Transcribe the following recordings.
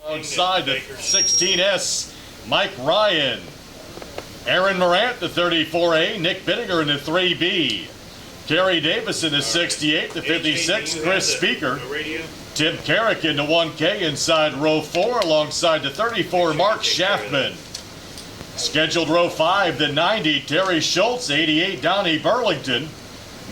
alongside the 16S, Mike Ryan. Aaron Morant, the 34A, Nick Bittinger in the 3B. Kerry Davis in the 68, the 56, Chris Speaker. Tim Carrick in the 1K inside row 4 alongside the 34, Mark Schaffman. Scheduled row 5, the 90, Terry Schultz, 88, Donnie Burlington.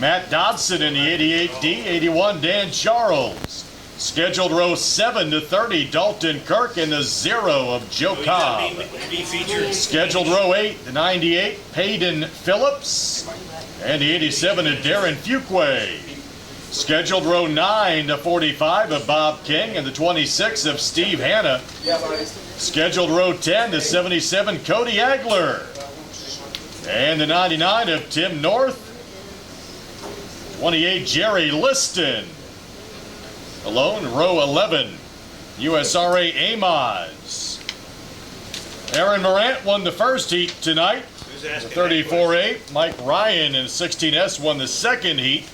Matt Dodson in the 88D, 81, Dan Charles. Scheduled row 7 to 30, Dalton Kirk in the 0 of Joe Cobb. Scheduled row 8, the 98, Peyton Phillips. And the 87 of Darren Fuquay. Scheduled row 9 to 45 of Bob King and the 26 of Steve Hanna. Scheduled row 10 to 77, Cody Agler. And the 99 of Tim North. 28, Jerry Liston. Alone, row 11, USRA Amos. Aaron Morant won the first heat tonight. The 34A, Mike Ryan in the 16S won the second heat.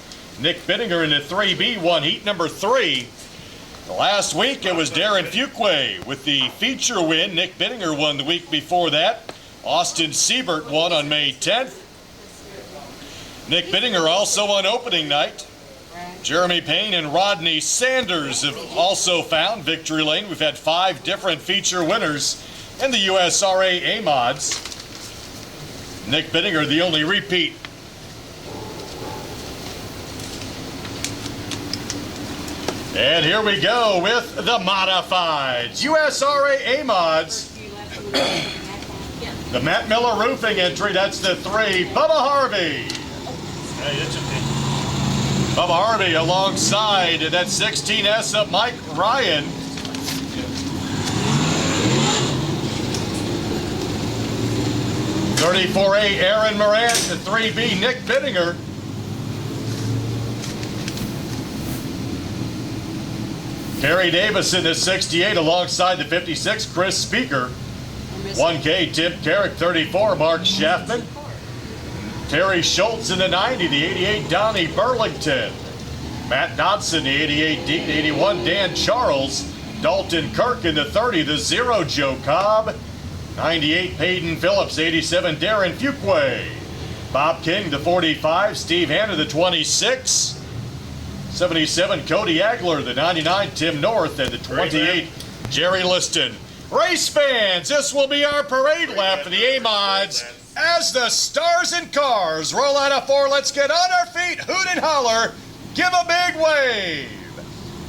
Nick Bittinger in the 3B won heat number 3. Last week it was Darren Fuquay with the feature win. Nick Bittinger won the week before that. Austin Siebert won on May 10th. Nick Bittinger also on opening night. Jeremy Payne and Rodney Sanders have also found victory lane. We've had 5 different feature winners in the USRA A-Mods. Nick Bittinger, the only repeat. And here we go with the Modifieds. USRA A-Mods. The Matt Miller Roofing entry, that's the 3, Bubba Harvey. Hey, that's okay. Bubba Harvey alongside that 16S of Mike Ryan. (34A) Aaron Morant, the 3B Nick Bittinger. Kerry Davis in the 68 alongside the 56 Chris Speaker. 1K Tim Carrick, 34 Mark Schaffman. Terry Schultz in the 90, the 88, Donnie Burlington. Matt Dodson, the 88, Dean, 81, Dan Charles. Dalton Kirk in the 30, the 0, Joe Cobb. 98, Peyton Phillips, 87, Darren Fuquay. Bob King, the 45, Steve Hanna, the 26. 77, Cody Agler, the 99, Tim North, and the 28, Jerry Liston. Race fans, this will be our parade lap for the A-Mods. As the stars and cars roll out of 4, let's get on our feet, hoot and holler, give a big wave.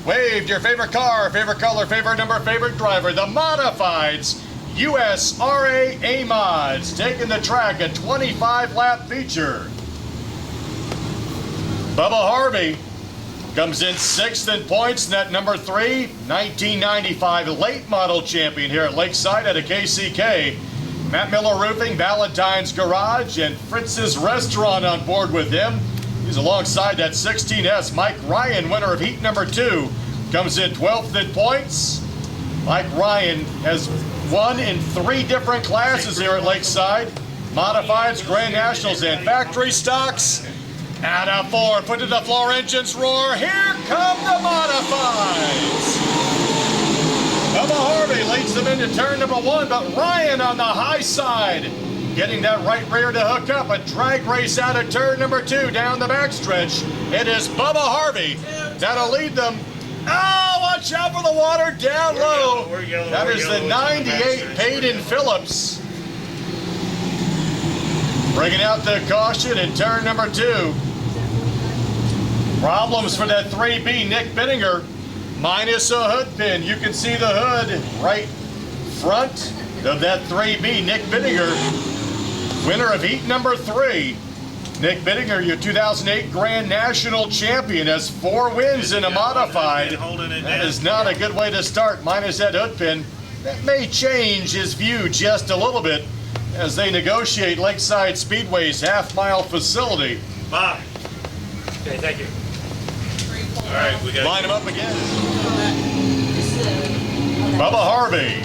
Wave your favorite car, favorite color, favorite number, favorite driver. The Modifieds USRA A-Mods taking the track, a 25-lap feature. Bubba Harvey comes in 6th in points, net number 3, 1995 late model champion here at Lakeside at a KCK. Matt Miller Roofing, Valentine's Garage, and Fritz's Restaurant on board with him. He's alongside that 16S. Mike Ryan, winner of heat number 2, comes in 12th in points. Mike Ryan has won in 3 different classes here at Lakeside. Modifieds, Grand Nationals, and Factory Stocks. Out of 4, put to the floor, engines roar. Here come the Modifieds. Bubba Harvey leads them into turn number 1, but Ryan on the high side, getting that right rear to hook up. A drag race out of turn number 2 down the backstretch. It is Bubba Harvey that'll lead them. Oh, watch out for the water down low. That is the 98 Peyton Phillips. Bringing out the caution in turn number 2. Problems for that 3B Nick Bittinger. Minus a hood pin. You can see the hood right front of that 3B Nick Bittinger. Winner of heat number 3. Nick Bittinger, your 2008 Grand National Champion, has 4 wins in a modified. That is not a good way to start, minus that hood pin. That may change his view just a little bit as they negotiate Lakeside Speedway's half-mile facility. Bob. Okay, thank you. All right, we got line them up again. Bubba Harvey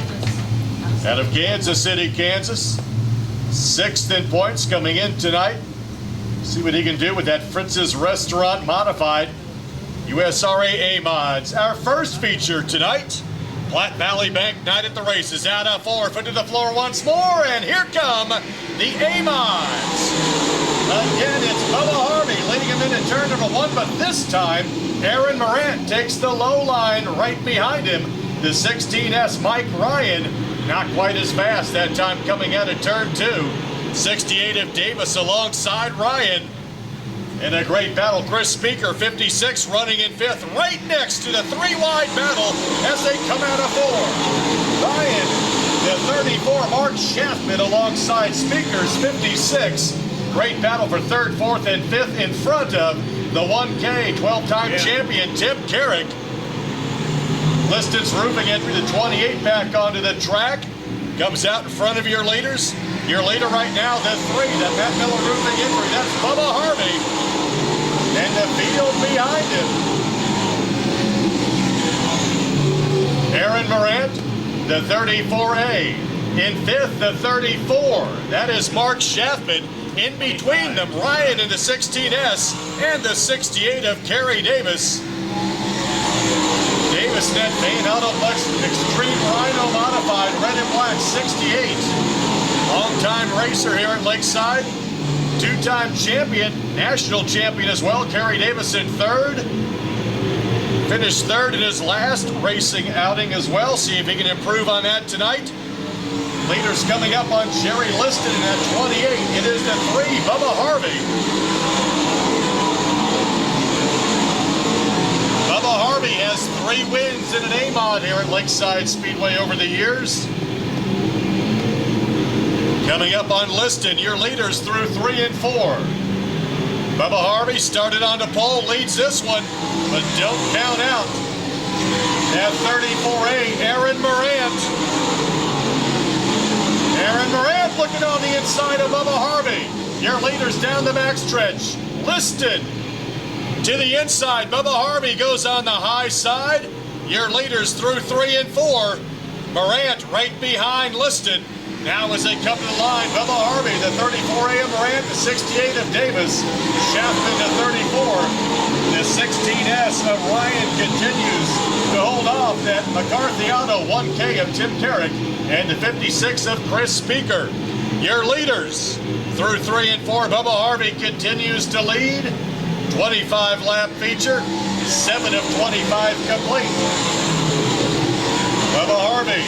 out of Kansas City, Kansas. 6th in points coming in tonight. See what he can do with that Fritz's Restaurant modified. USRA A-Mods. Our first feature tonight, Platte Valley Bank night at the races. Out of 4, foot to the floor once more, and here come the A-Mods. Again, it's Bubba Harvey leading him into turn number 1, but this time, Aaron Morant takes the low line right behind him. The 16S Mike Ryan, not quite as fast that time coming out of turn 2. 68 of Davis alongside Ryan. In a great battle, Chris Speaker, 56, running in 5th, right next to the 3-wide battle as they come out of 4. Ryan, the 34, Mark Schaffman alongside Speaker's 56. Great battle for 3rd, 4th, and 5th in front of the 1K 12-time champion, Tim Carrick. Liston's Roofing entry, the 28 back onto the track. Comes out in front of your leaders. Your leader right now, the 3, the Matt Miller Roofing entry. That's Bubba Harvey. And the field behind him. Aaron Morant, the 34A. In 5th, the 34. That is Mark Schaffman. In between them, Ryan in the 16S and the 68 of Kerry Davis. Davis net main Autoplex Extreme Rhino modified, red and black, 68. Long-time racer here at Lakeside. 2-time champion, national champion as well. Kerry Davis in 3rd. Finished 3rd in his last racing outing as well. See if he can improve on that tonight. Leaders coming up on Jerry Liston in that 28. It is the 3, Bubba Harvey. Bubba Harvey has 3 wins in an A-Mod here at Lakeside Speedway over the years. Coming up on Liston, your leaders through 3 and 4. Bubba Harvey started on the pole, leads this one, but don't count out. At 34A, Aaron Morant. Aaron Morant looking on the inside of Bubba Harvey. Your leaders down the backstretch. Liston to the inside. Bubba Harvey goes on the high side. Your leaders through 3 and 4. Morant right behind Liston. Now as they come to the line, Bubba Harvey, the 34A of Morant, the 68 of Davis, Schaffman, the 34. The 16S of Ryan continues to hold off that McCarthy Auto 1K of Tim Carrick and the 56 of Chris Speaker. Your leaders through 3 and 4, Bubba Harvey continues to lead. 25 lap feature, 7 of 25 complete. Bubba Harvey.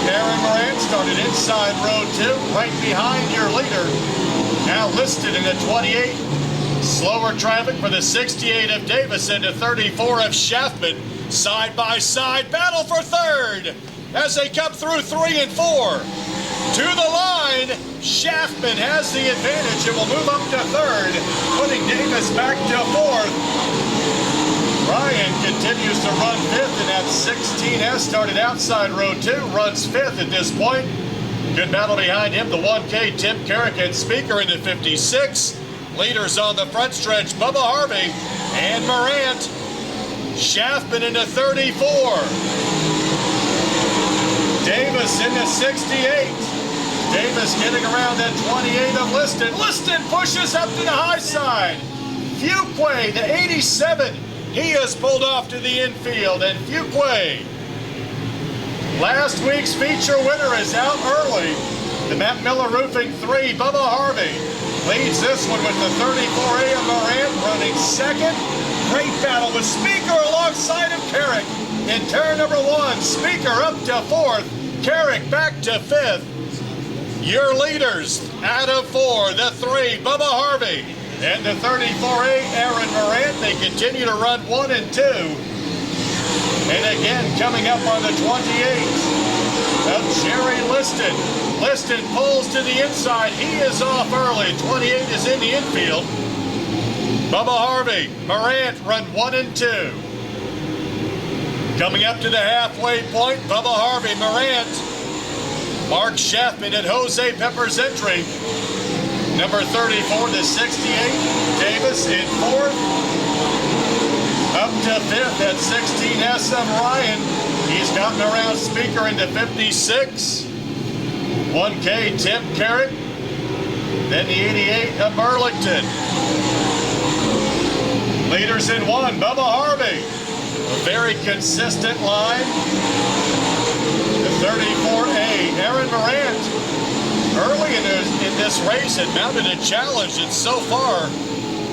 Aaron Morant started inside row 2, right behind your leader. Now listed in the 28. Slower traffic for the 68 of Davis and the 34 of Schaffman. Side by side battle for 3rd as they come through 3 and 4. To the line, Schaffman has the advantage and will move up to 3rd, putting Davis back to 4th. Ryan continues to run 5th, and that 16S started outside row 2, runs 5th at this point. Good battle behind him, the 1K, Tim Carrick and Speaker in the 56. Leaders on the front stretch, Bubba Harvey and Morant. Schaffman in the 34. Davis in the 68. Davis getting around that 28 of Liston. Liston pushes up to the high side. Fuquay, the 87. He has pulled off to the infield, and Fuquay, last week's feature winner, is out early. The Matt Miller Roofing 3, Bubba Harvey, leads this one with the 34A of Morant running 2nd. Great battle with Speaker alongside of Carrick. In turn number 1, Speaker up to 4th, Carrick back to 5th. Your leaders out of 4, the 3, Bubba Harvey. And the 34A, Aaron Morant, they continue to run 1 and 2. And again, coming up on the 28 of Jerry Liston. Liston pulls to the inside. He is off early. 28 is in the infield. Bubba Harvey, Morant run 1 and 2. Coming up to the halfway point, Bubba Harvey, Morant. Mark Schaffman at Jose Pepper's entry. Number 34, the 68, Davis in 4th. Up to 5th at 16S of Ryan. He's gotten around Speaker into 56. 1K, Tim Carrick. Then the 88 of Burlington. Leaders in 1, Bubba Harvey. very consistent line. The 34A, Aaron Morant, early in this race had mounted a challenge and so far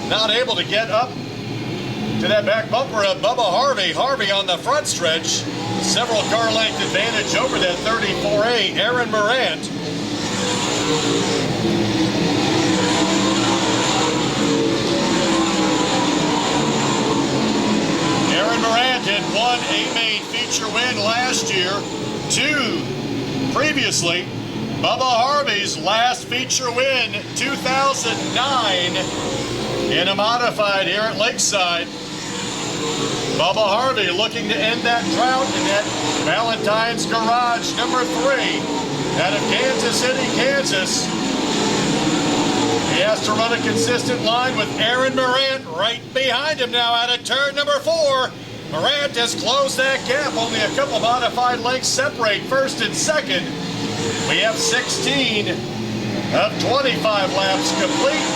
not able to get up to that back bumper of Bubba Harvey. Harvey on the front stretch, several car length advantage over that 34A, Aaron Morant. Aaron Morant had won a main feature win last year, 2 previously. Bubba Harvey's last feature win, 2009, in a modified here at Lakeside. Bubba Harvey looking to end that drought in that Valentine's Garage number 3 out of Kansas City, Kansas. He has to run a consistent line with Aaron Morant right behind him now out of turn number 4. Morant has closed that gap. Only a couple modified lengths separate first and second. We have 16 of 25 laps complete.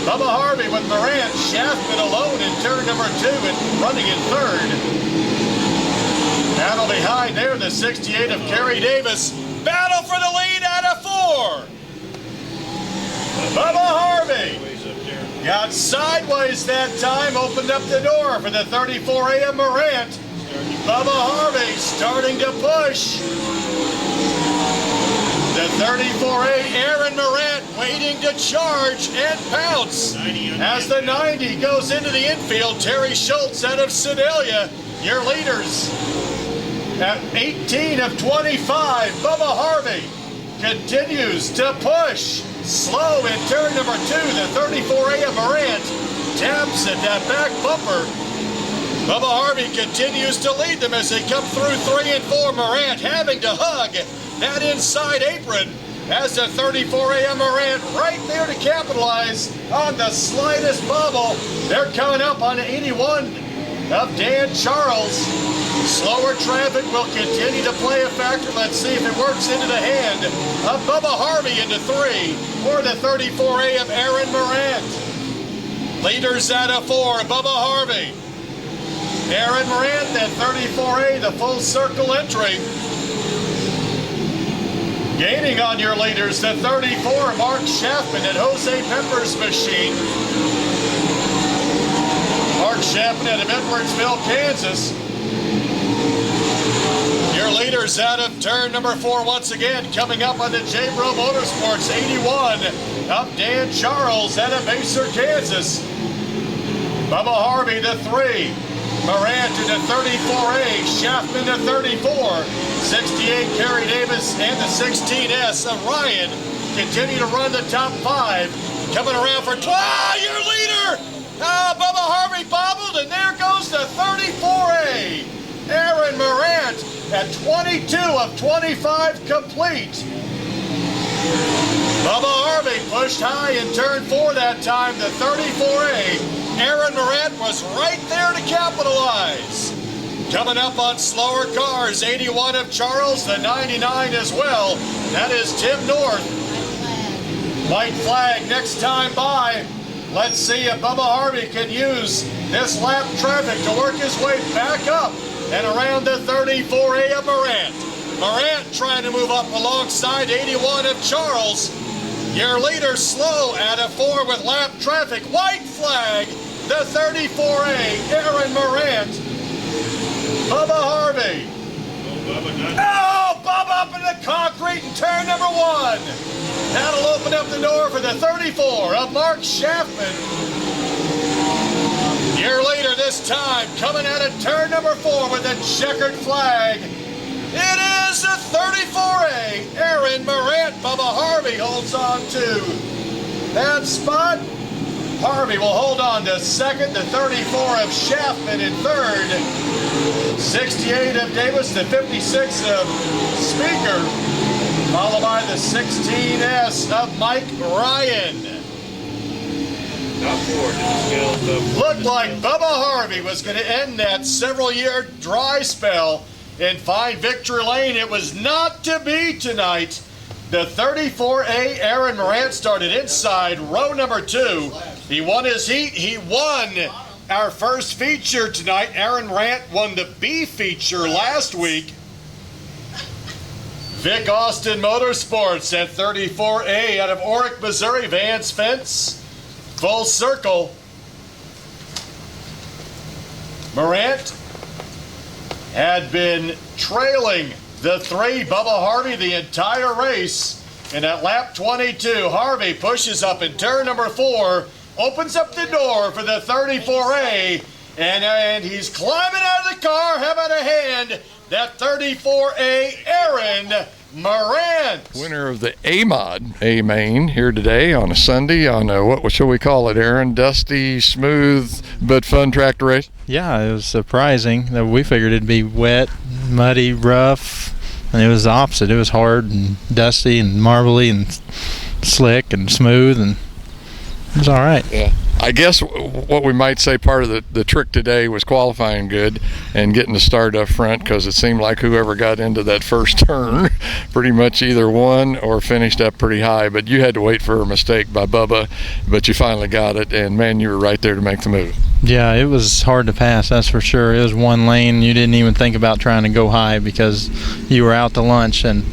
Bubba Harvey with Morant, Shaftman alone in turn number 2 and running in third. Battle behind there, the 68 of Kerry Davis. Battle for the lead out of 4. Bubba Harvey got sideways that time, opened up the door for the 34A of Morant. Bubba Harvey starting to push. The 34A, Aaron Morant waiting to charge and pounce. As the 90 goes into the infield, Terry Schultz out of Sedalia, your leaders. At 18 of 25, Bubba Harvey continues to push. Slow in turn number 2, the 34A of Morant taps at that back bumper. Bubba Harvey continues to lead them as they come through 3 and 4. Morant having to hug that inside apron as the 34A of Morant right there to capitalize on the slightest bubble. They're coming up on 81 of Dan Charles. Slower traffic will continue to play a factor. Let's see if it works into the hand of Bubba Harvey into 3 or the 34A of Aaron Morant. Leaders out of 4, Bubba Harvey. Aaron Morant, that 34A, the full circle entry. Gaining on your leaders, the 34, Mark Shaftman at Jose Pepper's machine. Mark Shaftman out of Edwardsville, Kansas. Your leaders out of turn number 4 once again, coming up on the J-Bro Motorsports 81 of Dan Charles out of Macer, Kansas. Bubba Harvey, the 3. Morant to the 34A, Shaftman to 34. 68, Kerry Davis, and the 16S of Ryan continue to run the top 5. Coming around for your leader! Bubba Harvey bobbled, and there goes the 34A. Aaron Morant at 22 of 25 complete. Bubba Harvey pushed high in turn 4 that time, the 34A. Aaron Morant was right there to capitalize. Coming up on slower cars, 81 of Charles, the 99 as well. That is Tim North. White flag next time by. Let's see if Bubba Harvey can use this lap traffic to work his way back up and around the 34A of Morant. Morant trying to move up alongside 81 of Charles. Your leader slow out of 4 with lap traffic. White flag, the 34A, Aaron Morant. Bubba Harvey. Bubba up in the concrete in turn number 1. That'll open up the door for the 34 of Mark Shaftman. Your leader this time coming out of turn number 4 with a checkered flag. It is the 34A, Aaron Morant. Bubba Harvey holds on to that spot. Harvey will hold on to second, the 34 of Shaftman in third, 68 of Davis, the 56 of Speaker, followed by the 16S of Mike Ryan. Looked like Bubba Harvey was going to end that several-year dry spell in fine victory lane. It was not to be tonight. The 34A, Aaron Morant, started inside row number 2. He won his heat. He won our first feature tonight. Aaron Rant won the B feature last week. Vic Austin Motorsports at 34A out of Orick, Missouri. Vance Fence, full circle. Morant had been trailing the 3, Bubba Harvey, the entire race. And at lap 22, Harvey pushes up in turn number 4, opens up the door for the 34A, and he's climbing out of the car, having a hand, that 34A, Aaron Morant. Winner of the A-Mod, A-Main, here today on a Sunday on a, what shall we call it, Aaron? Dusty, smooth, but fun track to race? Yeah, it was surprising. We figured it'd be wet, muddy, rough, and it was the opposite. It was hard and dusty and marbly and slick and smooth, and it was all right. Yeah. I guess what we might say part of the trick today was qualifying good and getting the start up front, because it seemed like whoever got into that first turn pretty much either won or finished up pretty high. But you had to wait for a mistake by Bubba, but you finally got it, and man, you were right there to make the move. Yeah, it was hard to pass, that's for sure. It was one lane. You didn't even think about trying to go high because you were out to lunch, and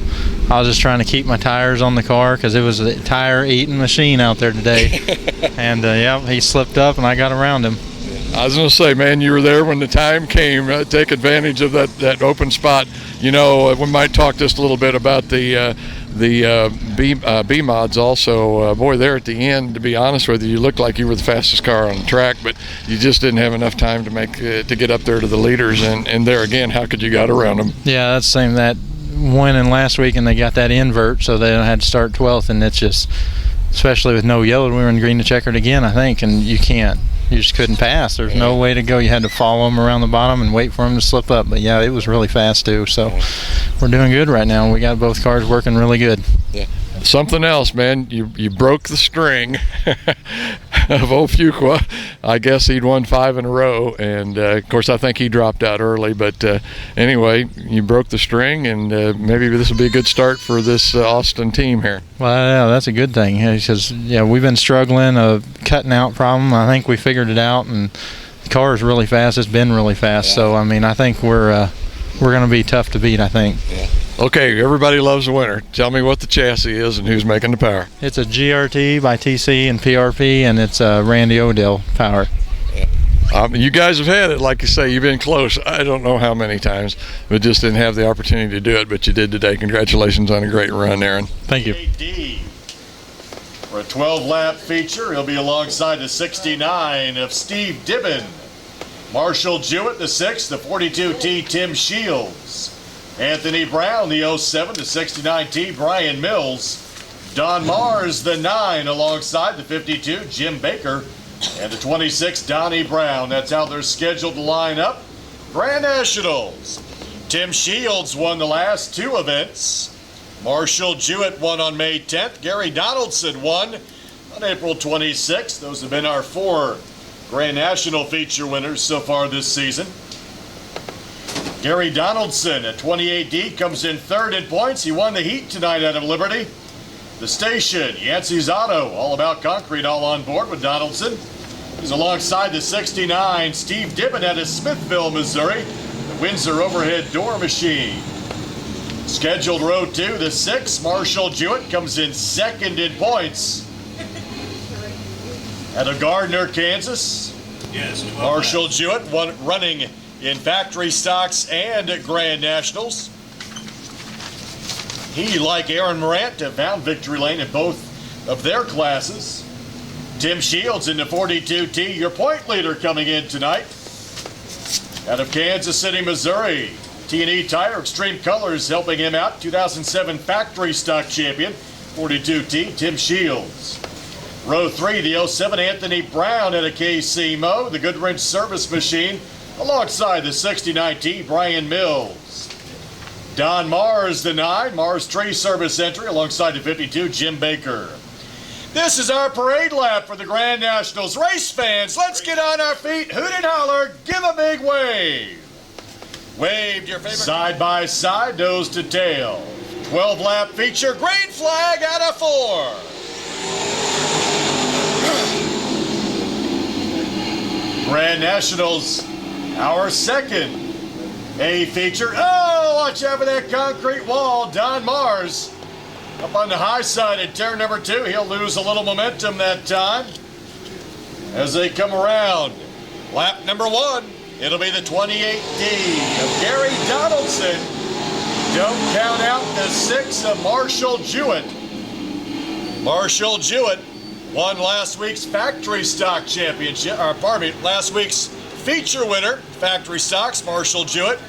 I was just trying to keep my tires on the car because it was a tire-eating machine out there today. And, yeah, he slipped up, and I got around him. I was going to say, man, you were there when the time came. Take advantage of that open spot. You know, we might talk just a little bit about the B mods also. Boy, there at the end, to be honest with you, you looked like you were the fastest car on the track, but you just didn't have enough time to get up there to the leaders. And there again, how could you got around them? Yeah, that's the same. That winning last week, and they got that invert, so they had to start 12th, and it's just, especially with no yellow, we were in green to checkered again, I think, and you just couldn't pass. There's no way to go. You had to follow them around the bottom and wait for them to slip up. But yeah, it was really fast too. So we're doing good right now. We got both cars working really good. Yeah. Something else, man. You broke the string of old Fuqua. I guess he'd won 5 in a row, and of course I think he dropped out early. But anyway, you broke the string, and maybe this will be a good start for this Austin team here. Well, yeah, that's a good thing. Because we've been struggling a cutting out problem. I think we figured it out, and the car is really fast. It's been really fast. Yeah. So I mean, I think we're going to be tough to beat, I think. Yeah. Okay, everybody loves a winner. Tell me what the chassis is and who's making the power. It's a GRT by TC and PRP, and it's a Randy Odell power. Yeah. You guys have had it, like you say. You've been close. I don't know how many times, but just didn't have the opportunity to do it. But you did today. Congratulations on a great run, Aaron. Thank you. For a 12-lap feature, he'll be alongside the 69 of Steve Dibben. Marshall Jewett, the 6, the 42T Tim Shields. Anthony Brown, the 07, the 69T Brian Mills. Don Mars, the 9, alongside the 52 Jim Baker. And the 26 Donnie Brown. That's how they're scheduled to line up. Grand Nationals. Tim Shields won the last 2 events. Marshall Jewett won on May 10th. Gary Donaldson won on April 26th. Those have been our 4 Grand National feature winners so far this season. Gary Donaldson at 28D comes in 3rd in points. He won the heat tonight out of Liberty. The station, Yancey's Auto, all about concrete, all on board with Donaldson. He's alongside the 69, Steve Dibben out of Smithville, Missouri, the Windsor overhead door machine. Scheduled row 2, the 6, Marshall Jewett comes in 2nd in points. Out of Gardner, Kansas, Marshall Jewett running in factory stocks and Grand Nationals. He, like Aaron Morant, have found victory lane in both of their classes. Tim Shields in the 42T, your point leader coming in tonight. Out of Kansas City, Missouri, T&E Tire Extreme Colors helping him out. 2007 factory stock champion, 42T, Tim Shields. Row 3, the 07 Anthony Brown at a KC Mo, the Goodwrench service machine, alongside the 69T Brian Mills. Don Mars, the 9, Mars Tree Service entry, alongside the 52 Jim Baker. This is our parade lap for the Grand Nationals. Race fans, let's get on our feet, hoot and holler, give a big wave. Wave your favorite. Side by side, nose to tail. 12-lap feature, green flag out of 4. Grand Nationals, our second A feature. Oh, watch out for that concrete wall. Don Mars up on the high side at turn number 2. He'll lose a little momentum that time as they come around. Lap number 1. It'll be the 28D of Gary Donaldson. Don't count out the 6 of Marshall Jewett. Marshall Jewett won last week's factory stock championship, or pardon me, last week's feature winner, factory stocks, Marshall Jewett.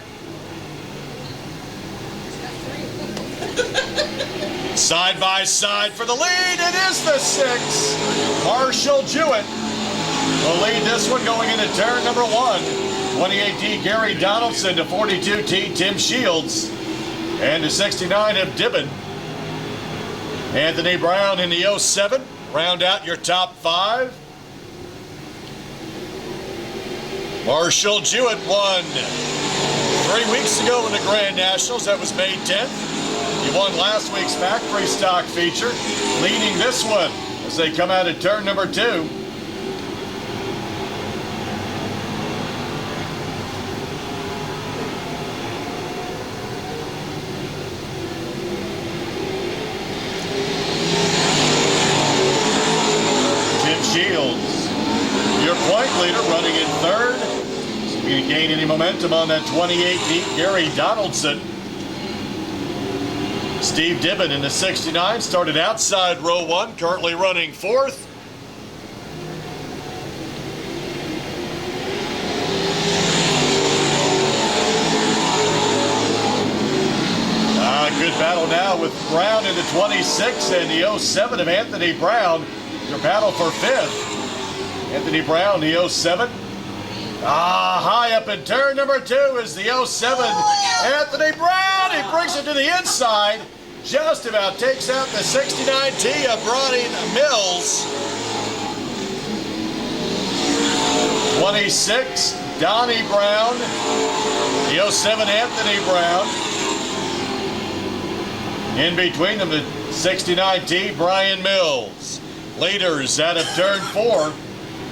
Side by side for the lead, it is the 6. Marshall Jewett will lead this one going into turn number 1. 28D Gary Donaldson to 42T Tim Shields. And to 69 of Dibbin. Anthony Brown in the 07. Round out your top 5. Marshall Jewett won 3 weeks ago in the Grand Nationals. That was May 10th. He won last week's factory stock feature, leading this one as they come out at turn number 2. Shields, your point leader, running in 3rd. So you can gain any momentum on that 28D Gary Donaldson. Steve Dibbin in the 69 started outside row 1, currently running 4th. Good battle now with Brown in the 26 and the 07 of Anthony Brown. Your battle for 5th. Anthony Brown, the 07. High up in turn number 2 is the 07. Anthony Brown, he brings it to the inside. Just about takes out the 69T of Bronny Mills. 26, Donnie Brown. The 07, Anthony Brown. In between them, the 69T, Brian Mills. Leaders out of turn 4,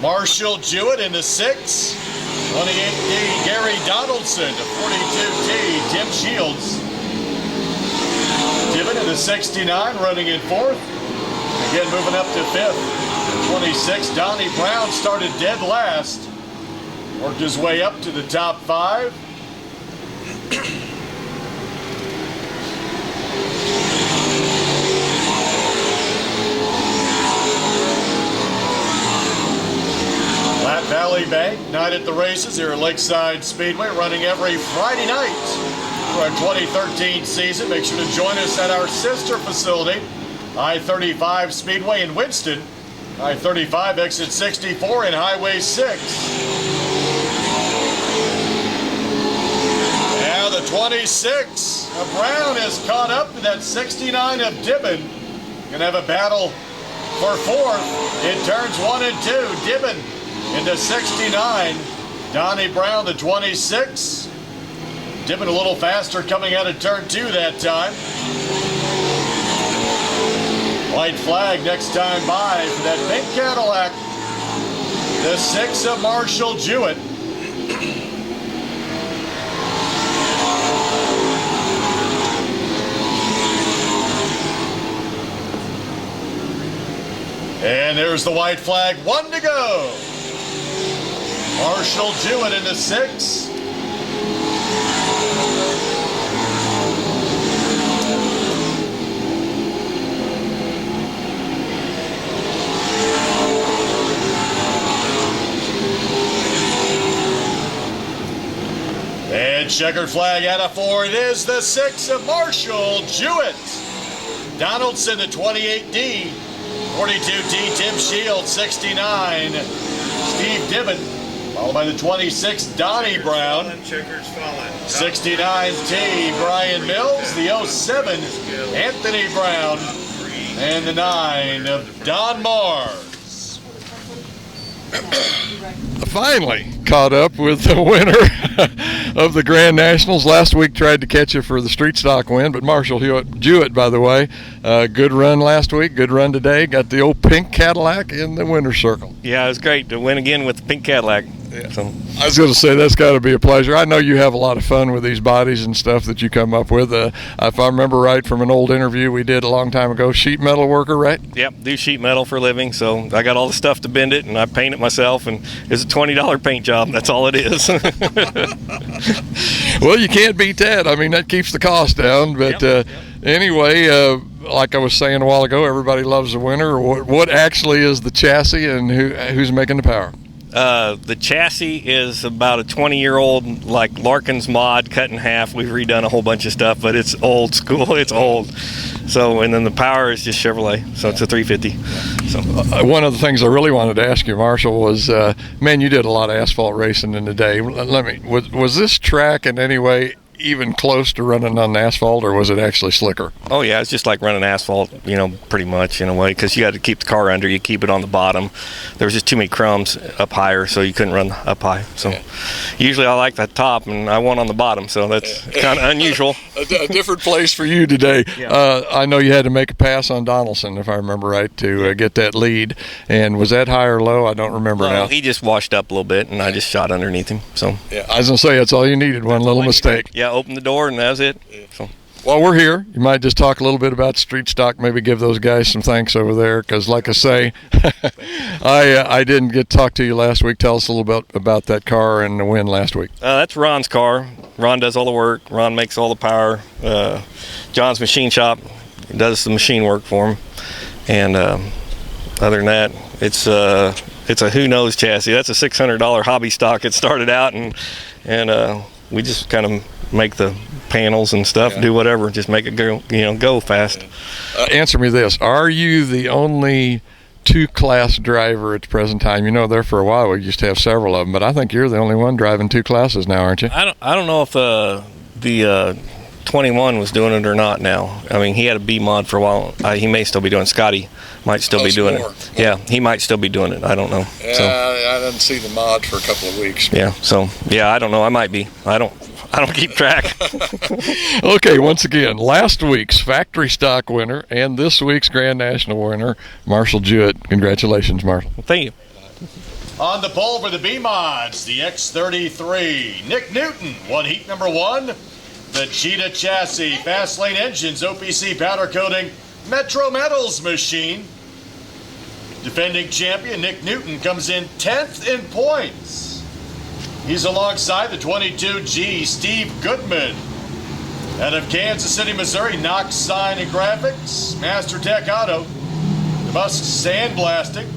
Marshall Jewett in the 6, 28D Gary Donaldson to 42T Tim Shields. Dibbin in the 69 running in 4th. Again moving up to 5th. 26 Donnie Brown started dead last. Worked his way up to the top 5. Platte Valley Bank, night at the races here at Lakeside Speedway, running every Friday night for our 2013 season. Make sure to join us at our sister facility, I-35 Speedway in Winston, I-35 exit 64 and Highway 6. Now the 26 of Brown has caught up to that 69 of Dibbin. Gonna have a battle for 4th in turns 1 and 2. Dibbin into 69, Donnie Brown to 26. Dibbin a little faster coming out of turn 2 that time. White flag next time by for that pink Cadillac. The 6 of Marshall Jewett. And there's the white flag, 1 to go. Marshall Jewett in the 6. And checkered flag out of 4. It is the 6 of Marshall Jewett. Donaldson, the 28D. 42T Tim Shields, 69. Steve Dibbin, followed by the 26 Donnie Brown. 69T Brian Mills, the 07 Anthony Brown, and the 9 of Don Mars. Finally caught up with the winner of the Grand Nationals. Last week tried to catch you for the street stock win, but Marshall Jewett, by the way, good run last week, good run today. Got the old pink Cadillac in the winner's circle. Yeah, it was great to win again with the pink Cadillac. So I was going to say that's got to be a pleasure. I know you have a lot of fun with these bodies and stuff that you come up with. If I remember right from an old interview we did a long time ago, sheet metal worker, right? yep, do sheet metal for a living. So I got all the stuff to bend it, and I paint it myself. And it's a $20 paint job. That's all it is. Well, you can't beat that. I mean, that keeps the cost down. But anyway, like I was saying a while ago, everybody loves the winner. What actually is the chassis, and who's making the power? The chassis is about a 20-year-old, like Larkin's mod cut in half. We've redone a whole bunch of stuff, but it's old school. It's old. So, and then the power is just Chevrolet. So it's a 350. So one of the things I really wanted to ask you, Marshall, was, man, you did a lot of asphalt racing in the day. Was this track in any way even close to running on asphalt, or was it actually slicker? Oh yeah, it's just like running asphalt, pretty much in a way, because you got to keep the car under, you keep it on the bottom. There was just too many crumbs up higher, so you couldn't run up high. So usually I like that top, and I won on the bottom, so that's kind of unusual. A different place for you today. Yeah. I know you had to make a pass on Donaldson, if I remember right, to get that lead. And was that high or low? I don't remember now. He just washed up a little bit, and I just shot underneath him. So yeah, I was gonna say that's all you needed. One little mistake. Yeah, open the door, and that was it. So. Well, we're here. You might just talk a little bit about street stock, maybe give those guys some thanks over there, because like I say, I didn't get to talk to you last week. Tell us a little bit about that car and the win last week. That's Ron's car. Ron does all the work. Ron makes all the power. John's machine shop does the machine work for him. And other than that, it's a who knows chassis. That's a $600 hobby stock. It started out, and we just kind of make the panels and stuff, do whatever, just make it go fast. Answer me this: are you the only two-class driver at the present time? There for a while we used to have several of them, but I think you're the only one driving two classes now, aren't you? I don't know if the 21 was doing it or not now. I mean, he had a B mod for a while. He may still be doing. Scotty might still be doing it. Yeah, he might still be doing it. I don't know. Yeah, so I didn't see the mod for a couple of weeks. Yeah, so I don't know. I might be. I don't keep track. Okay, once again, last week's factory stock winner and this week's Grand National winner, Marshall Jewett. Congratulations, Marshall. Well, thank you. On the pole for the B-Mods, the X33. Nick Newton won heat number 1. The Cheetah Chassis, Fast Lane Engines, OPC Powder Coating, Metro Metals machine. Defending champion Nick Newton comes in 10th in points. He's alongside the 22G Steve Goodman. Out of Kansas City, Missouri, Knox Sign and Graphics, Master Tech Auto, the Musk Sandblasting.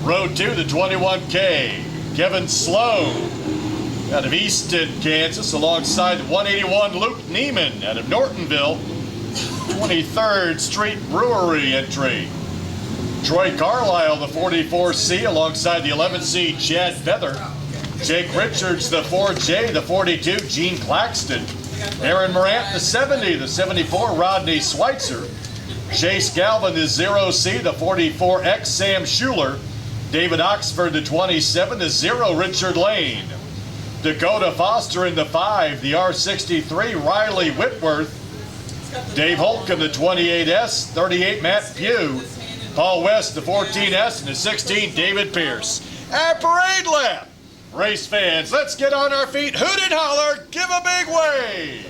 Road 2, the 21K, Kevin Sloan. Out of Easton, Kansas, alongside the 181 Luke Neiman out of Nortonville. 23rd Street Brewery entry. Troy Carlisle, the 44C, alongside the 11C Chad Feather. Jake Richards, the 4J, the 42 Gene Claxton. Aaron Morant, the 70, the 74 Rodney Schweitzer. Chase Galvin, the 0C, the 44X Sam Schuler. David Oxford, the 27, the 0 Richard Lane. Dakota Foster in the 5, the R63 Riley Whitworth. Dave Holcomb, the 28S, 38 Matt Pugh. Paul West, the 14S, and the 16 David Pierce. At parade lap, race fans, let's get on our feet, hoot and holler, give a big wave.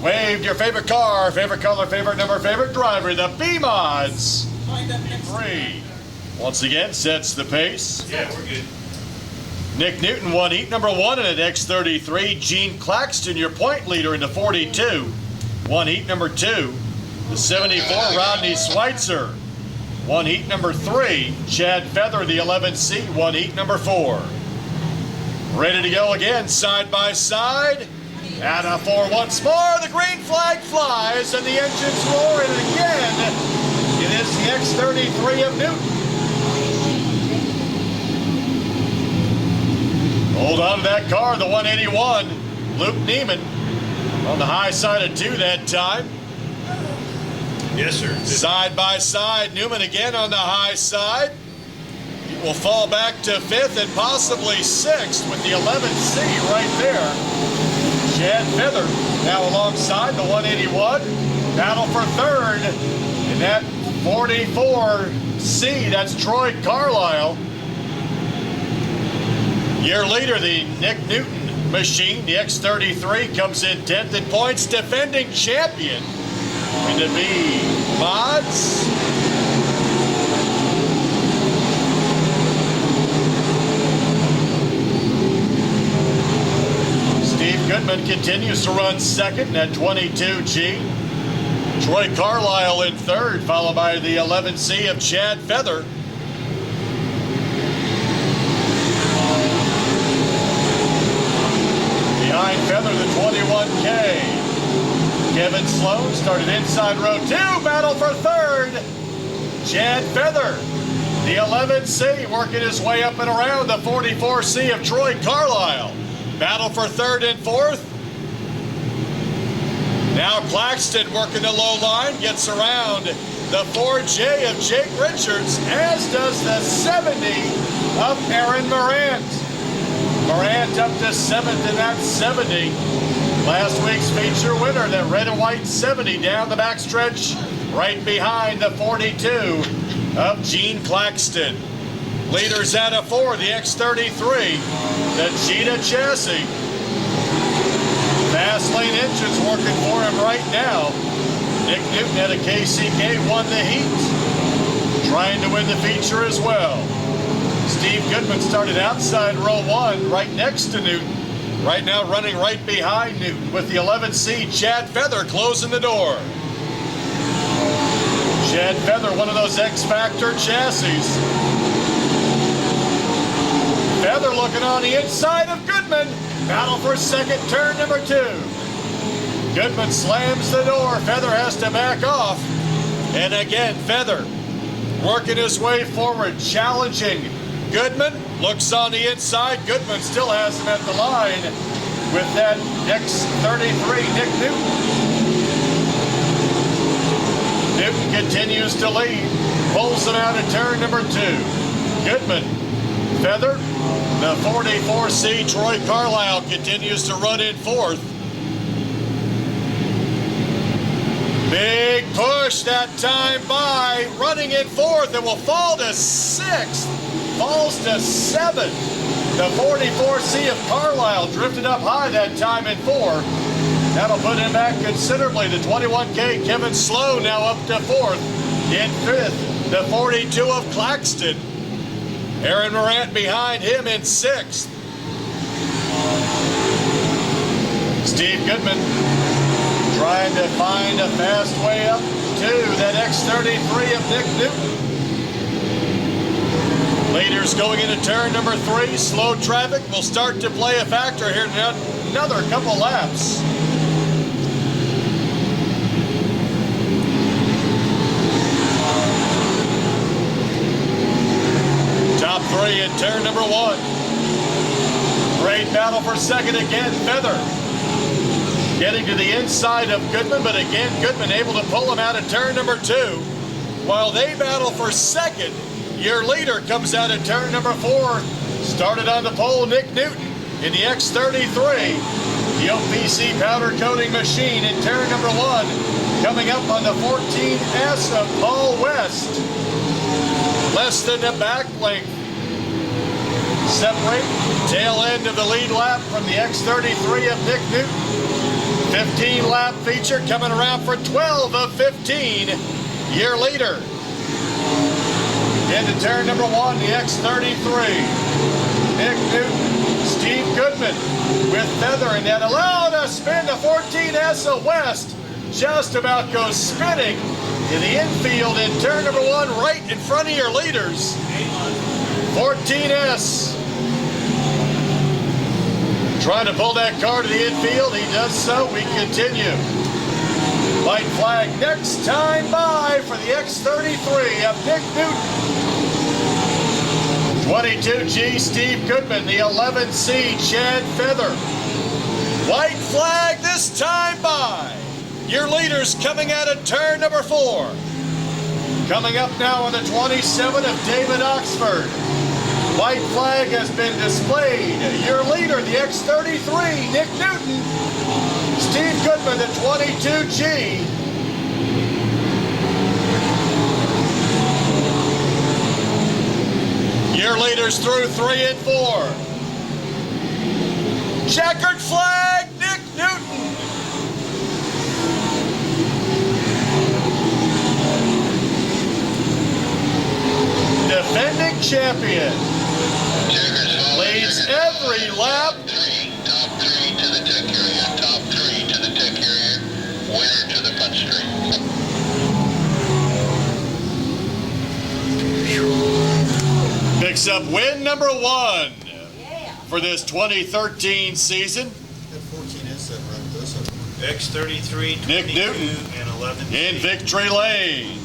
Wave your favorite car, favorite color, favorite number, favorite driver, the B-Mods. 3. Once again, sets the pace. Yeah, we're good. Nick Newton won heat number 1 in an X33. Gene Claxton, your point leader in the 42, won heat number 2. The 74, Rodney Schweitzer, won heat number 3. Chad Feather, the 11C, won heat number 4. Ready to go again, side by side. And a 4 once more. The green flag flies and the engines roar. And again, it is the X33 of Newton. Hold on to that car, the 181, Luke Neiman, on the high side of 2 that time. Yes, sir. Side by side, Newman again on the high side. He will fall back to 5th and possibly 6th with the 11C right there. Chad Feather now alongside the 181. Battle for 3rd in that 44C, that's Troy Carlisle. Year leader, the Nick Newton machine, the X33, comes in 10th in points, defending champion in the B mods. Steve Goodman continues to run second at 22G. Troy Carlisle in third, followed by the 11C of Chad Feather. Behind Feather, the 21K. Kevin Sloan started inside row 2, battle for third. Chad Feather, the 11C, working his way up and around the 44C of Troy Carlisle. Battle for third and fourth. Now Claxton working the low line, gets around the 4J of Jake Richards, as does the 70 of Aaron Morant. Morant up to 7th in that 70. Last week's feature winner, that red and white 70 down the backstretch, right behind the 42 of Gene Claxton. Leaders out of 4, the X33, the Cheetah chassis. Fast lane engines working for him right now. Nick Newton out of KCK won the heat, trying to win the feature as well. Steve Goodman started outside row 1, right next to Newton. Right now running right behind Newton with the 11C, Chad Feather, closing the door. Chad Feather, one of those X-Factor chassis. Feather looking on the inside of Goodman. Battle for second, turn number 2. Goodman slams the door. Feather has to back off. And again, Feather working his way forward, challenging Goodman. Looks on the inside. Goodman still has him at the line with that X33, Nick Newton. Newton continues to lead. Pulls him out at turn number 2. Goodman, Feather, the 44C Troy Carlisle continues to run in fourth. Big push that time by, running in fourth, and will fall to 6th. Falls to 7th. The 44C of Carlisle drifted up high that time in 4. That'll put him back considerably. The 21K Kevin Slow now up to 4th. In 5th, the 42 of Claxton. Aaron Morant behind him in 6th. Steve Goodman trying to find a fast way up to that X33 of Nick Newton. Leaders going into turn number 3. Slow traffic will start to play a factor here in another couple laps. Top 3 in turn number 1. Great battle for second again. Feather getting to the inside of Goodman, but again, Goodman able to pull him out of turn number 2. While they battle for second, your leader comes out of turn number 4. Started on the pole, Nick Newton in the X33. The OPC powder coating machine in turn number 1. Coming up on the 14S of Paul West. Less than the back length. Separate tail end of the lead lap from the X33 of Nick Newton. 15 lap feature coming around for 12 of 15. Year leader. Into turn number 1, the X33. Nick Newton, Steve Goodman with Feather, and that allowed a spin. The 14S of West just about goes spinning in the infield in turn number 1, right in front of your leaders. 14S trying to pull that car to the infield. He does so. We continue. White flag next time by for the X33 of Nick Newton. 22G Steve Goodman, the 11C Chad Feather. White flag this time by. Your leaders coming out of turn number 4. Coming up now on the 27 of David Oxford. White flag has been displayed. Your leader, the X33, Nick Newton. Steve Goodman, the 22G. Your leaders through 3 and 4. Checkered flag, Nick Newton. Defending champion. Leads every lap. Top three to the deck area. Top three to the deck area. Winner to the front straight. Picks up win number 1 for this 2013 season. X33, Nick Newton and 11. in victory lane.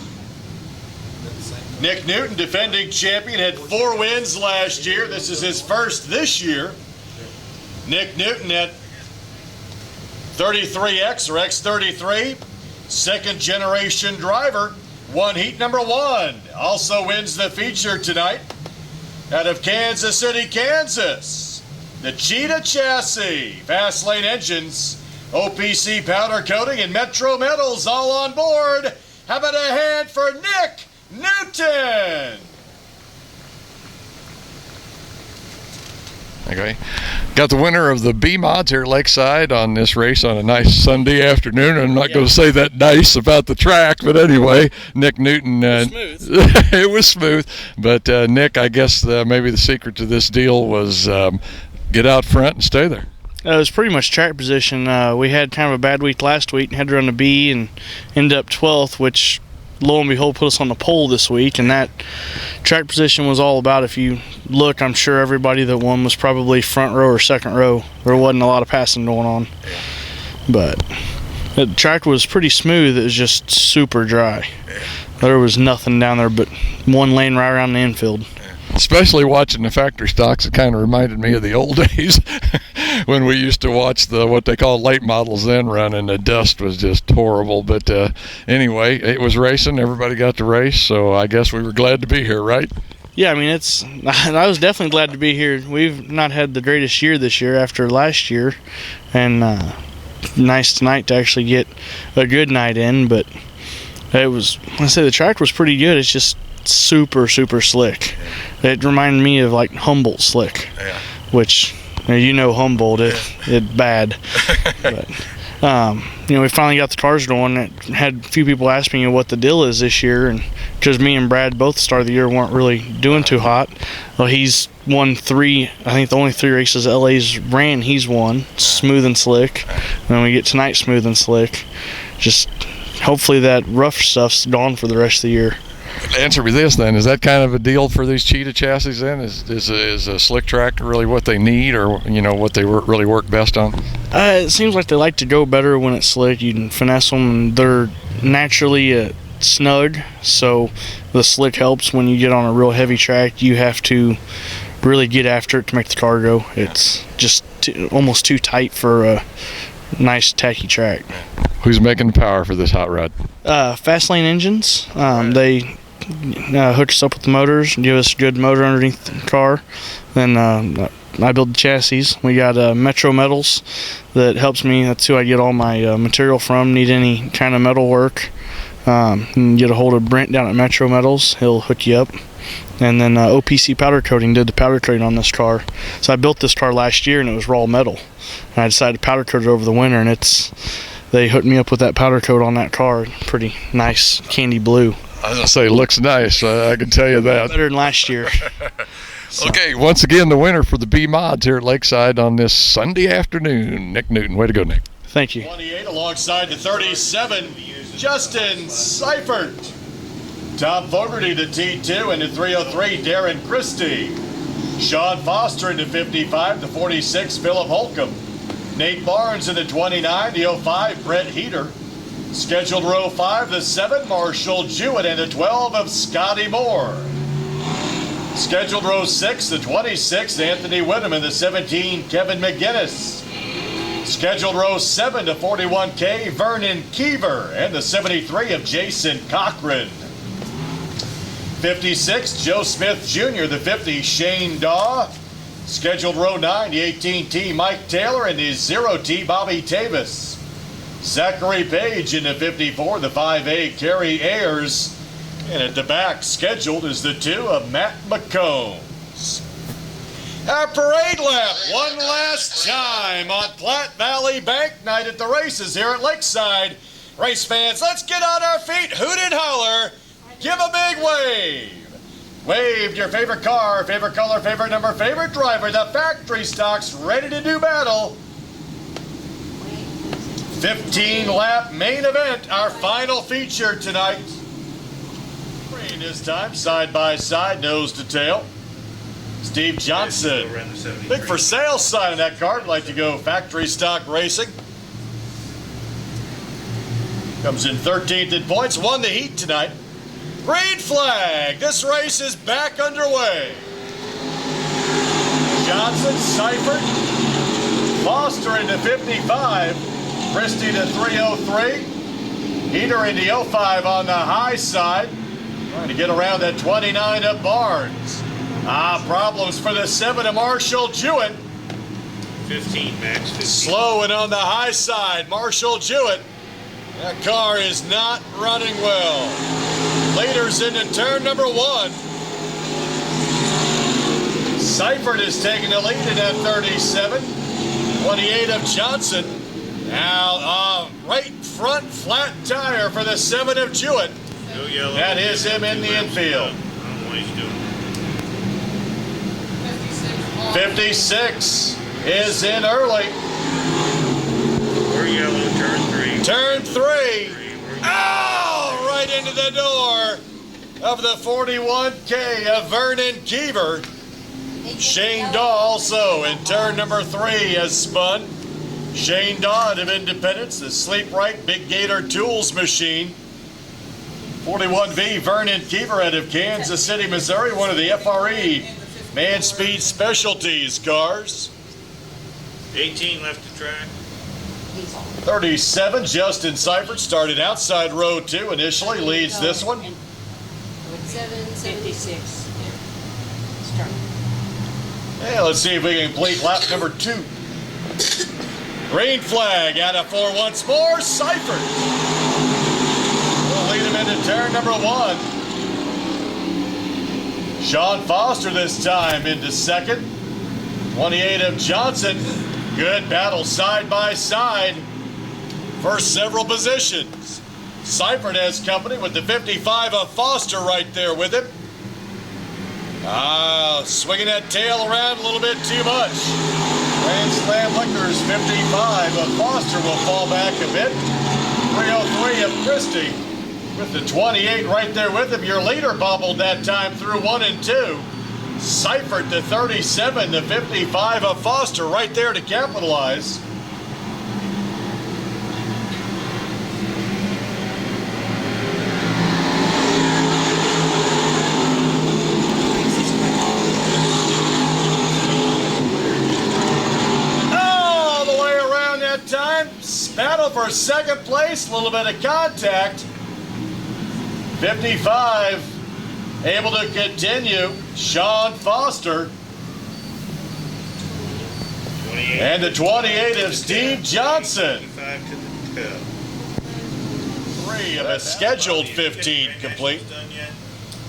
Nick Newton, defending champion, had 4 wins last year. This is his first this year. Nick Newton at 33X or X33, second generation driver, won heat number 1. Also wins the feature tonight out of Kansas City, Kansas. The Cheetah chassis, fast lane engines, OPC powder coating, and Metro Metals all on board. How about a hand for Nick Newton? Okay, got the winner of the B mods here at Lakeside on this race on a nice Sunday afternoon. I'm not going to say that nice about the track, but anyway, Nick Newton. It was smooth, but Nick, I guess maybe the secret to this deal was get out front and stay there. It was pretty much track position. We had kind of a bad week last week and had to run a B and end up 12th, which lo and behold put us on the pole this week. And that track position was all about, if you look, I'm sure everybody that won was probably front row or second row. There wasn't a lot of passing going on. But the track was pretty smooth. It was just super dry. There was nothing down there but one lane right around the infield. Especially watching the factory stocks, it kind of reminded me of the old days when we used to watch what they call late models then run, and the dust was just horrible. But anyway, it was racing. Everybody got to race, so I guess we were glad to be here, right? Yeah, I mean, I was definitely glad to be here. We've not had the greatest year this year after last year, and nice tonight to actually get a good night in. But it was, I say, the track was pretty good. It's just super slick. It reminded me of like Humboldt slick, which Humboldt, it bad. But we finally got the cars going. It had a few people ask me what the deal is this year, and because me and Brad both start of the year weren't really doing too hot. Well, he's won 3. I think the only 3 races LA's ran, he's won smooth and slick. And then we get tonight smooth and slick. Just hopefully that rough stuff's gone for the rest of the year. Answer me this then: is that kind of a deal for these Cheetah chassis? Then is a slick track really what they need, or what they really work best on? It seems like they like to go better when it's slick. You can finesse them, and they're naturally snug. So the slick helps when you get on a real heavy track. You have to really get after it to make the car go. It's just almost too tight for a nice tacky track. Who's making the power for this hot rod? Fast lane engines. They hook us up with the motors and give us a good motor underneath the car. Then I build the chassis. We got Metro Metals that helps me. That's who I get all my material from. Need any kind of metal work, you can get a hold of Brent down at Metro Metals. He'll hook you up. And then OPC powder coating did the powder coating on this car. So I built this car last year and it was raw metal. And I decided to powder coat it over the winter, and they hooked me up with that powder coat on that car. Pretty nice candy blue. I was going to say, it looks nice. I can tell you that. Better than last year. So. Okay, once again, the winner for the B mods here at Lakeside on this Sunday afternoon, Nick Newton. Way to go, Nick. Thank you. 28 alongside the 37, Justin Seifert. Tom Fogarty to T2, and the 303, Darren Christie. Sean Foster in the 55, the 46, Philip Holcomb. Nate Barnes in the 29, the 05, Brett Heater. Scheduled row 5, the 7, Marshall Jewett, and the 12 of Scotty Moore. Scheduled row 6, the 26, Anthony Whittam, and the 17, Kevin McGinnis. Scheduled row 7 to 41K, Vernon Keever, and the 73 of Jason Cochran. 56, Joe Smith Jr., the 50, Shane Daw. Scheduled row 9, the 18T, Mike Taylor, and the 0T, Bobby Tavis. Zachary Page in the 54, the 5A, Kerry Ayers. And at the back, scheduled is the 2 of Matt McCombs. Our parade lap, one last time on Platte Valley Bank Night at the races here at Lakeside. Race fans, let's get on our feet, hoot and holler, give a big wave. Wave your favorite car, favorite color, favorite number, favorite driver. The factory stock's ready to do battle. 15-lap main event, our final feature tonight. This time, side by side, nose to tail. Steve Johnson, big for sale sign of that car. I'd like to go factory stock racing. Comes in 13th in points, won the heat tonight. Green flag, this race is back underway. Johnson, Seifert, Foster into 55, Christie to 303, Heater into 05 on the high side. Trying to get around that 29 of Barnes. Problems for the 7 of Marshall Jewett. 15, Max. 15. Slow and on the high side, Marshall Jewett. That car is not running well. Leaders into turn number 1. Seifert is taking the lead in that 37. 28 of Johnson. Now, right front flat tire for the 7 of Jewett. No yellow. That is him in the infield. I don't know what he's doing. 56 is in early. We're yellow, turn 3. Turn 3. Oh, right into the door of the 41K of Vernon Keever. Shane Daw also in turn number 3 has spun. Shane Daw out of Independence, the Sleep Right Big Gator Tools machine. 41V Vernon Keever out of Kansas City, Missouri, one of the FRE Man Speed Specialties cars. 18 left to track. 37, Justin Seifert started outside row 2 initially, leads this one. 7:56. Yeah, let's see if we can complete lap number 2. Green flag out of 4 once more, Seifert. We'll lead him into turn number 1. Sean Foster this time into second. 28 of Johnson. Good battle side by side for several positions. Seifert has company with the 55 of Foster right there with him. Swinging that tail around a little bit too much. Grand Slam Liquors 55 of Foster will fall back a bit. 303 of Christie with the 28 right there with him. Your leader bobbled that time through 1 and 2. Seifert the 37, the 55 of Foster right there to capitalize. All the way around that time. Battle for second place, a little bit of contact. 55 able to continue. Sean Foster. 28. And the 28 of Steve Johnson. 25 to the tail. 3 of a scheduled 15 complete. Done yet?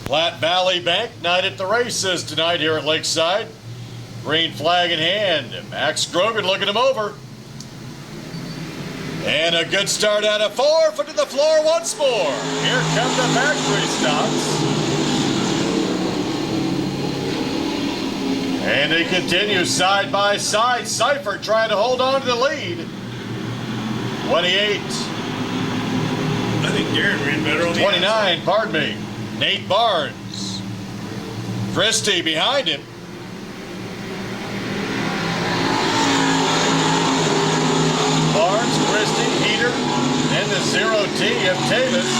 Platte Valley Bank Night at the races tonight here at Lakeside. Green flag in hand. Max Grogan looking him over. And a good start out of 4. Foot to the floor once more. Here come the factory stops. And they continue side by side. Seifert trying to hold on to the lead. 28. I think Darren ran better on the 29, pardon me. Nate Barnes. Christie behind him. Barnes, Christie, Heater, and the 0T of Tavis.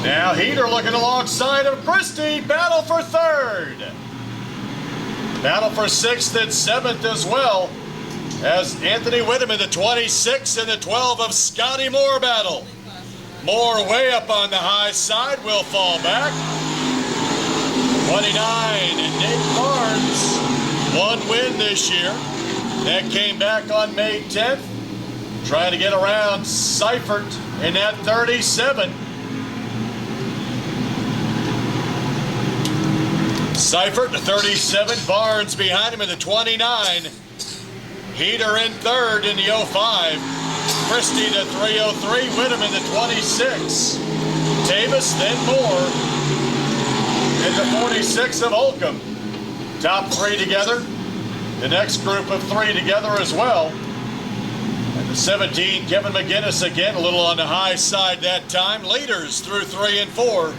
Now Heater looking alongside of Christie. Battle for 3rd. Battle for 6th and 7th as well. As Anthony Whittam in the 26 and the 12 of Scotty Moore battle. Moore way up on the high side will fall back. 29 and Nate Barnes. 1 win this year. That came back on May 10th. Trying to get around Seifert in that 37. Seifert, the 37. Barnes behind him in the 29. Heater in third in the 05. Christie, the 303. Whittam in the 26. Davis, then Moore in the 46 of Holcomb. Top three together. The next group of three together as well. And the 17, Kevin McGinnis again, a little on the high side that time. Leaders through 3 and 4.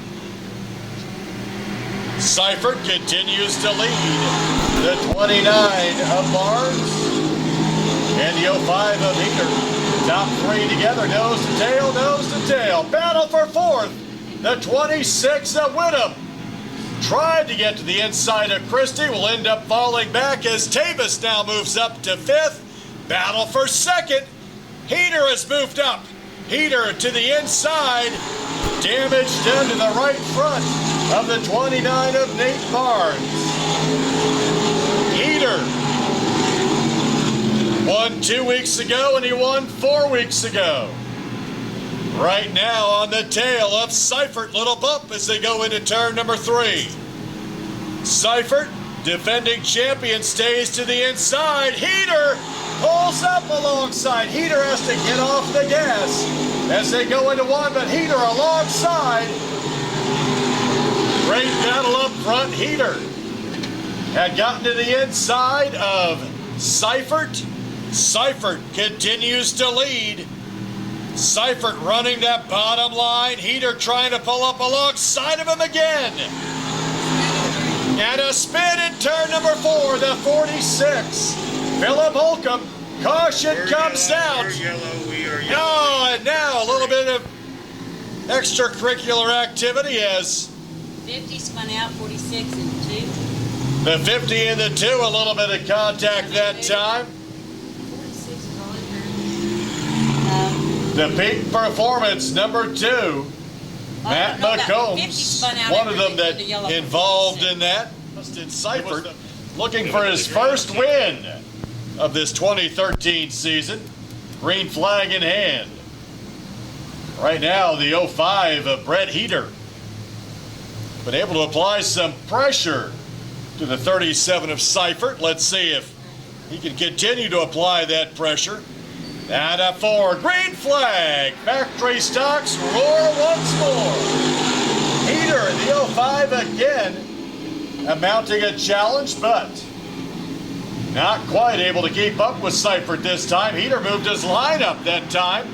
Seifert continues to lead. The 29 of Barnes and the 05 of Heater. Top three together, nose to tail, nose to tail. Battle for fourth. The 26 of Whittam. Tried to get to the inside of Christie, will end up falling back as Tavis now moves up to fifth. Battle for second. Heater has moved up. Heater to the inside. Damage done to the right front of the 29 of Nate Barnes. Heater won 2 weeks ago and he won 4 weeks ago. Right now on the tail of Seifert, little bump as they go into turn number 3. Seifert, defending champion, stays to the inside. Heater pulls up alongside. Heater has to get off the gas as they go into one, but Heater alongside. Great battle up front. Heater had gotten to the inside of Seifert. Seifert continues to lead. Seifert running that bottom line. Heater trying to pull up alongside of him again. And a spin in turn number 4, the 46. Philip Holcomb. Caution comes out. Oh, and now a little bit of extracurricular activity as 50 spun out, 46 and 2. the 50 and the 2, a little bit of contact that time. 46 is all in there. The peak performance, number 2. Matt McCombs, one of them that involved in that. Justin Seifert looking for his first win of this 2013 season. Green flag in hand. Right now, the 05 of Brett Heater. Been able to apply some pressure to the 37 of Seifert. Let's see if he can continue to apply that pressure. And a 4, green flag. Factory stocks roar once more. Heater, the 05 again, mounting a challenge, but not quite able to keep up with Seifert this time. Heater moved his lineup that time.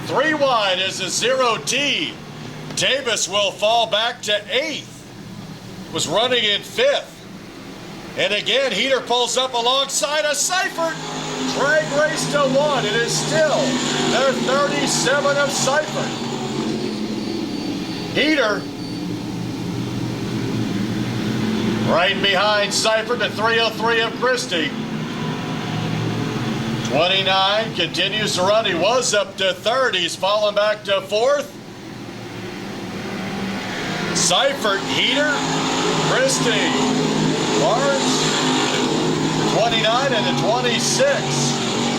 3 wide as a 0T. Davis will fall back to 8th. Was running in 5th. And again, Heater pulls up alongside of Seifert. Drag race to 1. It is still the 37 of Seifert. Heater right behind Seifert, the 303 of Christie. 29 continues to run. He was up to 3rd. He's fallen back to 4th. Seifert, Heater, Christie, Barnes, 29 and the 26.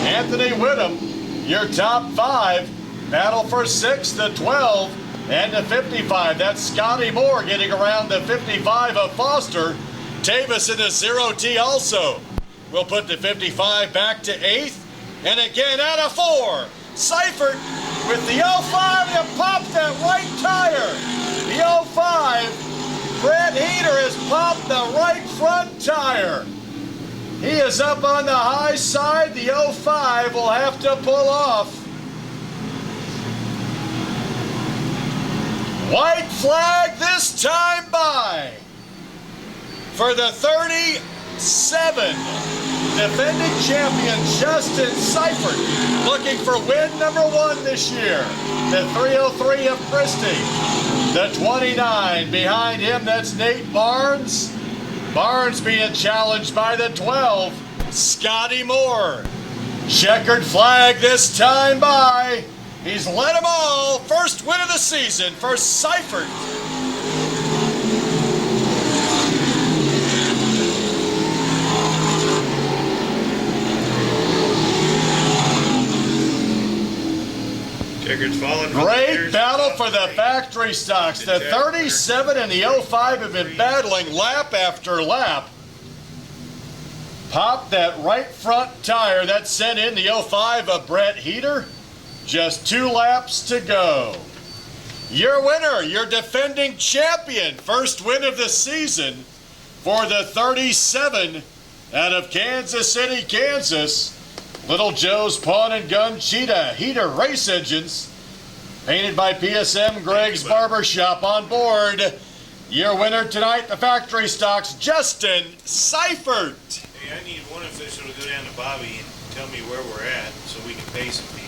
Anthony Whittam, your top 5. Battle for 6th, the 12, and the 55. That's Scotty Moore getting around the 55 of Foster. Tavis in the 0T also. We'll put the 55 back to 8th. And again out of 4. Seifert with the 05 to pop that right tire. The 05, Brett Heater has popped the right front tire. He is up on the high side. The 05 will have to pull off. White flag this time by for the 37. Defending champion Justin Seifert looking for win number 1 this year. The 303 of Christie. The 29 behind him, that's Nate Barnes. Barnes being challenged by the 12, Scotty Moore. Checkered flag this time by. He's led them all. First win of the season for Seifert. Checker's falling. Great battle for the factory stocks. The 37 and the 05 have been battling lap after lap. Popped that right front tire that sent in the 05 of Brett Heater. Just 2 laps to go. Your winner, your defending champion, first win of the season for the 37 out of Kansas City, Kansas. Little Joe's Pawn and Gun Cheetah Heater race engines, painted by PSM Greg's Barbershop on board. Your winner tonight, the factory stocks, Justin Seifert. Hey, I need one official to go down to Bobby and tell me where we're at so we can pay some people.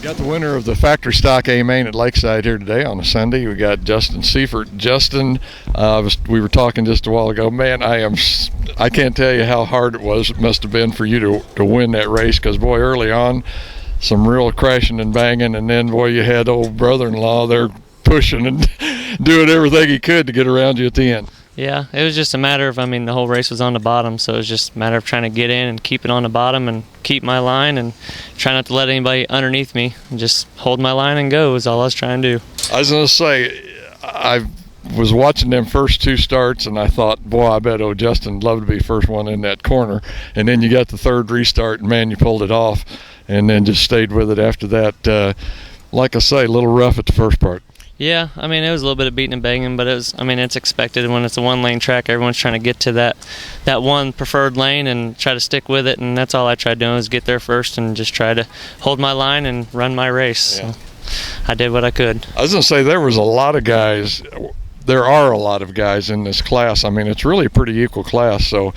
Got the winner of the factory stock A main at Lakeside here today on a Sunday. We got Justin Seifert. Justin, we were talking just a while ago. Man, I can't tell you how hard it must have been for you to win that race, because boy, early on, some real crashing and banging, and then boy, you had old brother-in-law there pushing and doing everything he could to get around you at the end. Yeah, it was just a matter of, the whole race was on the bottom, so it was just a matter of trying to get in and keep it on the bottom and keep my line and try not to let anybody underneath me and just hold my line and go is all I was trying to do. I was going to say, I was watching them first 2 starts, and I thought, boy, I bet Justin would love to be first one in that corner. And then you got the 3rd restart, and man, you pulled it off, and then just stayed with it after that. Like I say, a little rough at the first part. Yeah, it was a little bit of beating and banging, but it's expected when it's a 1-lane track. Everyone's trying to get to that one preferred lane and try to stick with it, and that's all I tried doing was get there first and just try to hold my line and run my race. Yeah. So I did what I could. I was going to say, there are a lot of guys in this class. It's really a pretty equal class, so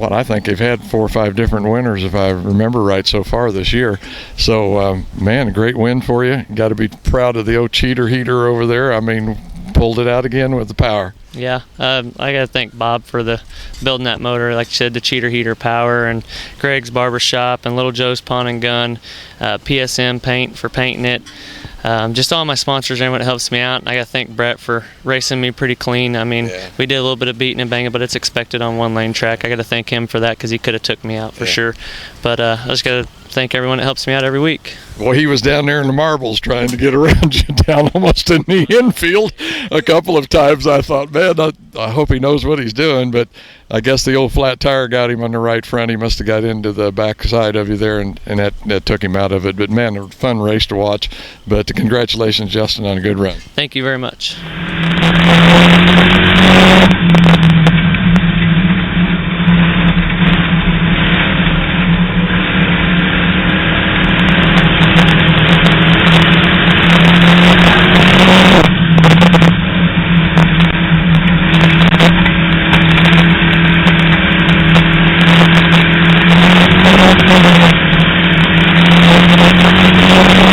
I think they've had 4 or 5 different winners, if I remember right, so far this year. So, man, a great win for you. Got to be proud of the old cheater heater over there. Pulled it out again with the power. Yeah, I got to thank Bob for building that motor. Like you said, the cheater heater power, and Greg's Barbershop, and Little Joe's Pawn and Gun, PSM Paint for painting it. Just all my sponsors, everyone that helps me out. And I got to thank Brett for racing me pretty clean. We did a little bit of beating and banging, but it's expected on 1-lane track. I got to thank him for that because he could have took me out for sure. But I just got to thank everyone that helps me out every week. Well, he was down there in the marbles trying to get around you down almost in the infield a couple of times. I thought, man, I hope he knows what he's doing, but I guess the old flat tire got him on the right front. He must have got into the back side of you there, and that took him out of it. But, man, a fun race to watch. But congratulations, Justin, on a good run. Thank you very much. Thank you.